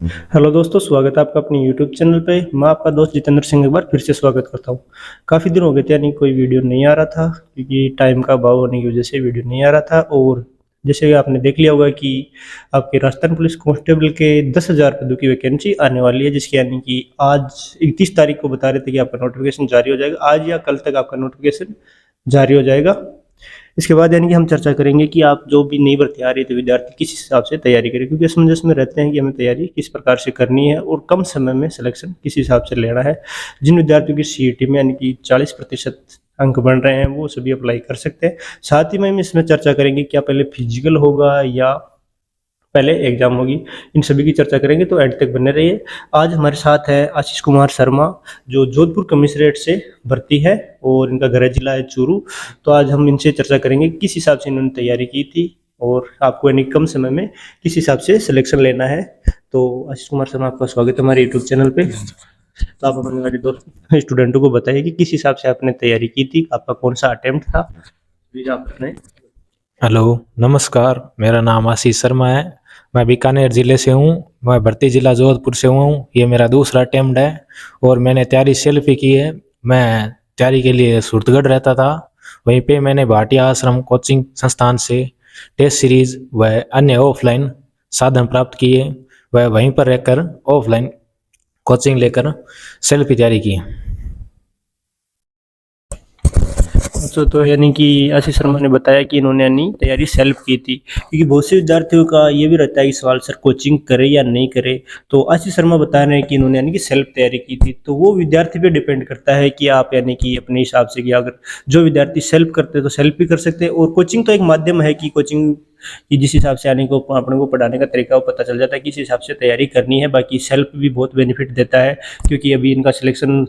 Hello दोस्तों, स्वागत है आपका अपने यूट्यूब चैनल पे। मैं आपका दोस्त जितेंद्र सिंह एक बार फिर से स्वागत करता हूँ। काफ़ी दिन हो गए थे, यानी कोई वीडियो नहीं आ रहा था क्योंकि टाइम का अभाव होने की वजह से वीडियो नहीं आ रहा था। और जैसे कि आपने देख लिया होगा कि आपके राजस्थान पुलिस कांस्टेबल के 10,000 पदों की वैकेंसी आने वाली है, जिसकी यानी कि आज 31 तारीख को बता रहे थे कि आपका नोटिफिकेशन जारी हो जाएगा। आज या कल तक आपका नोटिफिकेशन जारी हो जाएगा। इसके बाद यानी कि हम चर्चा करेंगे कि आप जो भी नई भर्ती आ रही है तो विद्यार्थी किस हिसाब से तैयारी करें, क्योंकि असमंजस में रहते हैं कि हमें तैयारी किस प्रकार से करनी है और कम समय में सिलेक्शन किस हिसाब से लेना है। जिन विद्यार्थियों की सीईटी में यानी कि 40% अंक बन रहे हैं वो सभी अप्लाई कर सकते हैं। साथ ही में हम इसमें चर्चा करेंगे क्या पहले फिजिकल होगा या पहले एग्जाम होगी, इन सभी की चर्चा करेंगे, तो एंड तक बने रहिए। आज हमारे साथ है आशीष कुमार शर्मा, जो जोधपुर कमिश्नरेट से भर्ती है और इनका गृह जिला है चूरू। तो आज हम इनसे चर्चा करेंगे किस हिसाब से इन्होंने तैयारी की थी और आपको यानी कम समय में किस हिसाब से सिलेक्शन लेना है। तो आशीष कुमार शर्मा, आपका स्वागत है हमारे यूट्यूब चैनल पे। तो आप अपने हमारे दोस्त स्टूडेंटों को बताइए कि किस हिसाब से आपने तैयारी की थी, आपका कौन सा अटेम्प्ट था। प्लीज आप अपने। हेलो, नमस्कार। मेरा नाम आशीष शर्मा है। मैं बीकानेर ज़िले से हूँ। मैं भर्ती ज़िला जोधपुर से हूँ। ये मेरा दूसरा अटेम्प्ट है और मैंने तैयारी सेल्फ ही की है। मैं तैयारी के लिए सूरतगढ़ रहता था, वहीं पे मैंने भाटिया आश्रम कोचिंग संस्थान से टेस्ट सीरीज व अन्य ऑफलाइन साधन प्राप्त किए व वहीं पर रहकर ऑफलाइन कोचिंग लेकर सेल्फ ही तैयारी की। तो यानी कि आशीष शर्मा ने बताया कि इन्होंने यानी तैयारी सेल्फ की थी, क्योंकि बहुत से विद्यार्थियों का ये भी रहता है कि सवाल सर कोचिंग करे या नहीं करे। तो आशीष शर्मा बता रहे हैं कि इन्होंने यानी कि सेल्फ तैयारी की थी। तो वो विद्यार्थी पे डिपेंड करता है कि आप यानी कि अपने हिसाब से, कि अगर जो विद्यार्थी सेल्फ करते हैं तो सेल्फ भी कर सकते हैं, और कोचिंग तो एक माध्यम है कि कोचिंग कि जिस हिसाब से यानी को अपने को पढ़ाने का तरीका वो पता चल जाता है, किस हिसाब से तैयारी करनी है। बाकी सेल्फ भी बहुत बेनिफिट देता है, क्योंकि अभी इनका सिलेक्शन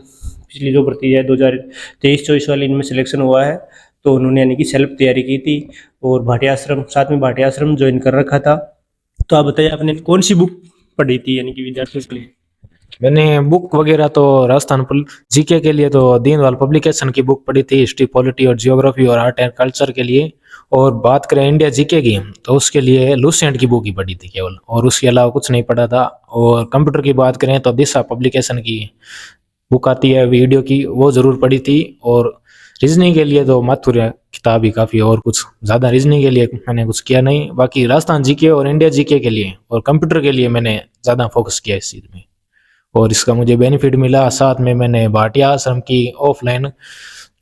पिछली जो भर्ती है 2023-24 वाली, इनमें सिलेक्शन हुआ है। तो उन्होंने यानी कि सेल्फ तैयारी की थी और भाटिया आश्रम, साथ में भाटिया आश्रम ज्वाइन कर रखा था। तो आप बताइए आपने कौन सी बुक पढ़ी थी यानी कि विद्यार्थियों के लिए। मैंने बुक वगैरह तो राजस्थान जीके के लिए तो दीनदयाल पब्लिकेशन की बुक पढ़ी थी, हिस्ट्री, पॉलिटी और जियोग्राफी और आर्ट एंड कल्चर के लिए। और बात करें इंडिया जीके की तो उसके लिए लुसेंट की बुक ही पढ़ी थी केवल, और उसके अलावा कुछ नहीं पढ़ा था। और कंप्यूटर की बात करें तो दिशा पब्लिकेशन की बुक आती है वीडियो की, वो ज़रूर पढ़ी थी। और रीजनिंग के लिए तो माथुर किताब ही काफ़ी, और कुछ ज़्यादा रीजनिंग के लिए मैंने कुछ किया नहीं। बाकी राजस्थान जीके और इंडिया जीके के लिए और कंप्यूटर के लिए मैंने ज़्यादा फोकस किया इस चीज़ में, और इसका मुझे बेनिफिट मिला। साथ में मैंने भाटिया आश्रम की ऑफलाइन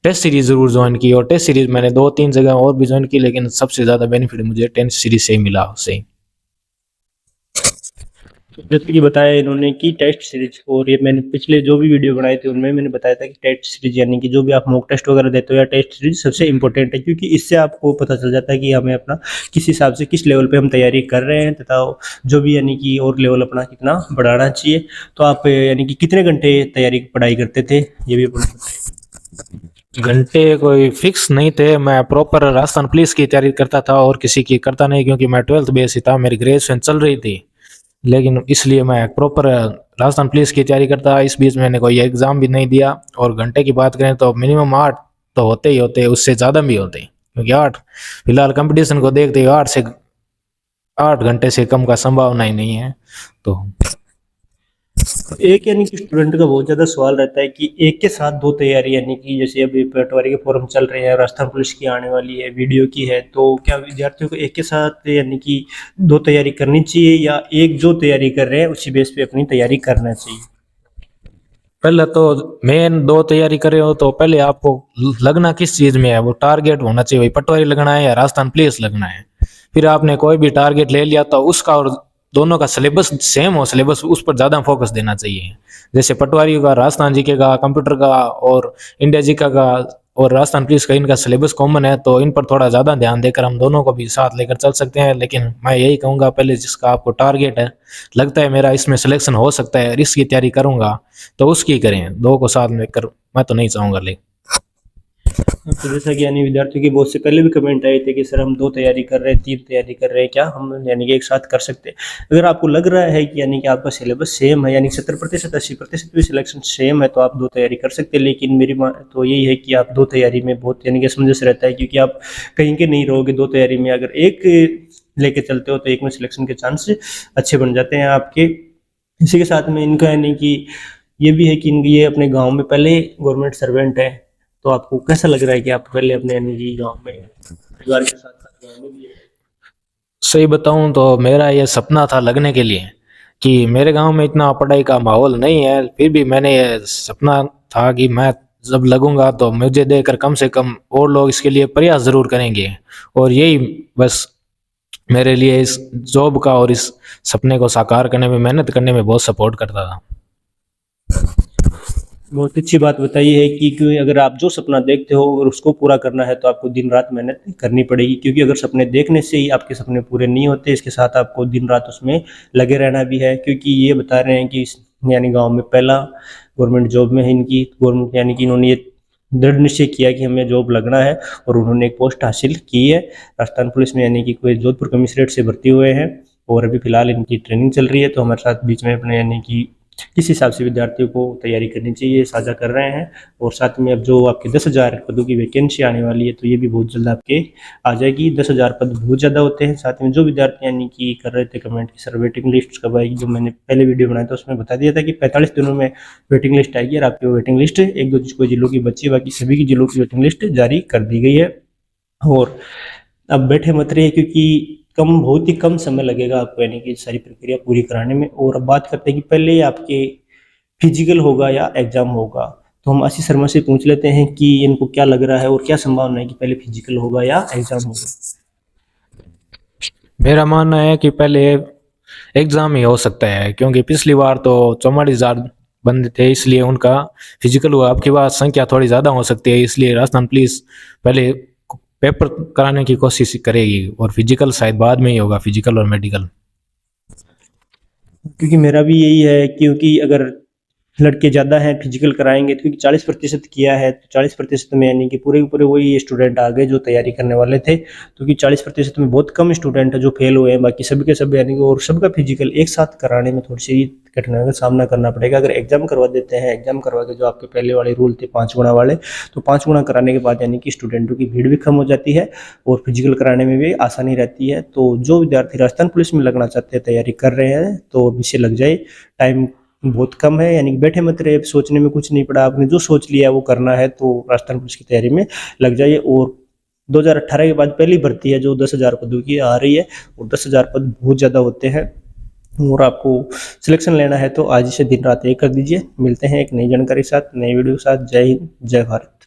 टेस्ट सीरीज जरूर ज्वाइन की, और टेस्ट सीरीज मैंने 2-3 जगह और भी ज्वाइन की, लेकिन सबसे ज़्यादा बेनिफिट मुझे टेस्ट सीरीज से ही मिला उससे। जैसे कि बताया इन्होंने कि टेस्ट सीरीज, और ये मैंने पिछले जो भी वीडियो बनाए थे उनमें मैंने बताया था कि टेस्ट सीरीज यानी कि जो भी आप मॉक टेस्ट वगैरह देते हो या टेस्ट सीरीज सबसे इंपॉर्टेंट है, क्योंकि इससे आपको पता चल जाता है कि हमें अपना किस हिसाब से किस लेवल पे हम तैयारी कर रहे हैं, तथा जो भी यानी कि और लेवल अपना कितना बढ़ाना चाहिए। तो आप यानी कि कितने घंटे तैयारी पढ़ाई करते थे, ये भी घंटे कोई फिक्स नहीं थे। मैं प्रॉपर राजस्थान पुलिस की तैयारी करता था और किसी की करता नहीं, क्योंकि मैं 12th बेस ही था, मेरी ग्रेजुएशन चल रही थी, लेकिन इसलिए मैं प्रॉपर राजस्थान पुलिस की तैयारी करता। इस बीच मैंने कोई एग्ज़ाम भी नहीं दिया। और घंटे की बात करें तो मिनिमम 8 तो होते ही होते, उससे ज़्यादा भी होते, क्योंकि 8 फिलहाल कंपटीशन को देखते 8 घंटे से कम का संभावना ही नहीं है। तो एक यानी कि स्टूडेंट का बहुत ज़्यादा सवाल रहता है कि एक के साथ दो तैयारी, यानी कि जैसे अभी पटवारी के फॉर्म चल रहे हैं, राजस्थान पुलिस की आने वाली है, वीडियो की है, तो क्या विद्यार्थियों को एक के साथ यानी कि दो तैयारी करनी चाहिए, या एक जो तैयारी कर रहे हैं उसी बेस पे अपनी तैयारी करना चाहिए। पहले तो मेन 2 तैयारी कर रहे हो तो पहले आपको लगना किस चीज़ में है, वो टारगेट होना चाहिए, वही पटवारी लगना है या राजस्थान पुलिस लगना है। फिर आपने कोई भी टारगेट ले लिया तो उसका और दोनों का सिलेबस सेम हो, सिलेबस उस पर ज़्यादा फोकस देना चाहिए। जैसे पटवारी का, राजस्थान जीके का, कंप्यूटर का और इंडिया जीके का और राजस्थान पुलिस का, इनका सिलेबस कॉमन है, तो इन पर थोड़ा ज़्यादा ध्यान देकर हम दोनों को भी साथ लेकर चल सकते हैं। लेकिन मैं यही कहूँगा, पहले जिसका आपको टारगेट है, लगता है मेरा इसमें सिलेक्शन हो सकता है, इसकी तैयारी करूँगा, तो उसकी करें। 2 को साथ में कर मैं तो नहीं चाहूँगा। लेकिन तो जैसा कि यानी विद्यार्थियों के बहुत से पहले भी कमेंट आए थे कि सर हम 2 तैयारी कर रहे हैं, 3 तैयारी कर रहे हैं, क्या हम यानी कि एक साथ कर सकते हैं। अगर आपको लग रहा है कि यानी कि आपका सिलेबस सेम है, यानी 70%, 80% भी सिलेक्शन सेम है, तो आप 2 तैयारी कर सकते हैं। लेकिन मेरी तो यही है कि आप 2 तैयारी में बहुत यानी कि असमंजस रहता है, क्योंकि आप कहीं के नहीं रहोगे 2 तैयारी में। अगर एक लेके चलते हो तो एक में सिलेक्शन के चांस अच्छे बन जाते हैं आपके। इसी के साथ में इनका यानी कि ये भी है कि ये अपने गांव में पहले गवर्नमेंट सर्वेंट है। तो आपको कैसा लग रहा है कि आप पहले अपने यानी कि गांव में परिवार के साथ साथ गांव में भी है? सही बताऊं तो मेरा ये सपना था लगने के लिए कि मेरे गांव में इतना पढ़ाई का माहौल नहीं है, फिर भी मैंने ये सपना था कि मैं जब लगूंगा तो मुझे देखकर कम से कम और लोग इसके लिए प्रयास जरूर करेंगे। और यही बस मेरे लिए इस जॉब का और इस सपने को साकार करने में, मेहनत करने में बहुत सपोर्ट करता था। बहुत अच्छी बात बताई है कि अगर आप जो सपना देखते हो और उसको पूरा करना है तो आपको दिन रात मेहनत करनी पड़ेगी, क्योंकि अगर सपने देखने से ही आपके सपने पूरे नहीं होते, इसके साथ आपको दिन रात उसमें लगे रहना भी है। क्योंकि ये बता रहे हैं कि यानी गांव में पहला गवर्नमेंट जॉब में है इनकी, गवर्नमेंट यानी कि इन्होंने ये दृढ़ निश्चय किया कि हमें जॉब लगना है और उन्होंने एक पोस्ट हासिल की है राजस्थान पुलिस में, यानी कि कोई जोधपुर कमिश्नरेट से भर्ती हुए हैं और अभी फिलहाल इनकी ट्रेनिंग चल रही है। तो हमारे साथ बीच में अपने यानी कि किस हिसाब से विद्यार्थियों को तैयारी करनी चाहिए साझा कर रहे हैं। और साथ में अब जो आपके 10,000 पदों की वैकेंसी आने वाली है तो ये भी बहुत जल्द आपके आ जाएगी। 10,000 पद बहुत ज़्यादा होते हैं। साथ में जो विद्यार्थी यानी कि कर रहे थे कमेंट की सर वेटिंग लिस्ट कब आएगी, जो मैंने पहले वीडियो बनाया था उसमें बता दिया था कि 45 दिनों में वेटिंग लिस्ट आएगी और आपकी वेटिंग लिस्ट एक दो कोई जिलों की बची है, बाकी सभी की जिलों की वेटिंग लिस्ट जारी कर दी गई है। और अब बैठे मत रहिए, क्योंकि बहुत ही कम समय लगेगा आपको यानी कि सारी प्रक्रिया पूरी कराने में। और अब बात करते हैं कि पहले आपके फिजिकल होगा या एग्जाम होगा, तो हम आशीष शर्मा से पूछ लेते हैं कि इनको क्या लग रहा है और क्या संभावना है कि पहले फिजिकल होगा या एग्जाम होगा। मेरा मानना है कि पहले एग्जाम ही हो सकता है, क्योंकि पिछली बार तो 44,000 बंदे थे, इसलिए उनका फिजिकल हुआ। आपकी बात संख्या थोड़ी ज़्यादा हो सकती है, इसलिए राजस्थान पुलिस पहले पेपर कराने की कोशिश करेगी और फिजिकल शायद बाद में ही होगा, फिजिकल और मेडिकल। क्योंकि मेरा भी यही है, क्योंकि अगर लड़के ज़्यादा हैं फिजिकल कराएंगे तो, क्योंकि 40% किया है तो 40% में यानी कि पूरे के पूरे वही स्टूडेंट आ गए जो तैयारी करने वाले थे। क्योंकि 40% में बहुत कम स्टूडेंट है जो फेल हुए हैं, बाकी सभी के सब यानी कि और सबका फिजिकल एक साथ कराने में थोड़ी सी कठिनाइयों का सामना करना पड़ेगा। अगर एग्जाम करवा देते हैं, एग्जाम करवा के जो आपके पहले वाले रूल थे 5 गुना वाले, तो 5 गुना कराने के बाद यानी कि स्टूडेंटों की भीड़ भी कम हो जाती है और फिजिकल कराने में भी आसानी रहती है। तो जो विद्यार्थी राजस्थान पुलिस में लगना चाहते हैं, तैयारी कर रहे हैं, तो अभी से लग जाए, टाइम बहुत कम है। यानी कि बैठे मत रहे, सोचने में कुछ नहीं पड़ा, आपने जो सोच लिया वो करना है, तो राजस्थान पुलिस की तैयारी में लग जाइए। और 2018 के बाद पहली भर्ती है जो 10,000 पदों की आ रही है और 10,000 पद बहुत ज़्यादा होते हैं और आपको सिलेक्शन लेना है तो आज से दिन रात एक कर दीजिए। मिलते हैं एक नई जानकारी के साथ, नई वीडियो के साथ। जय हिंद, जय भारत।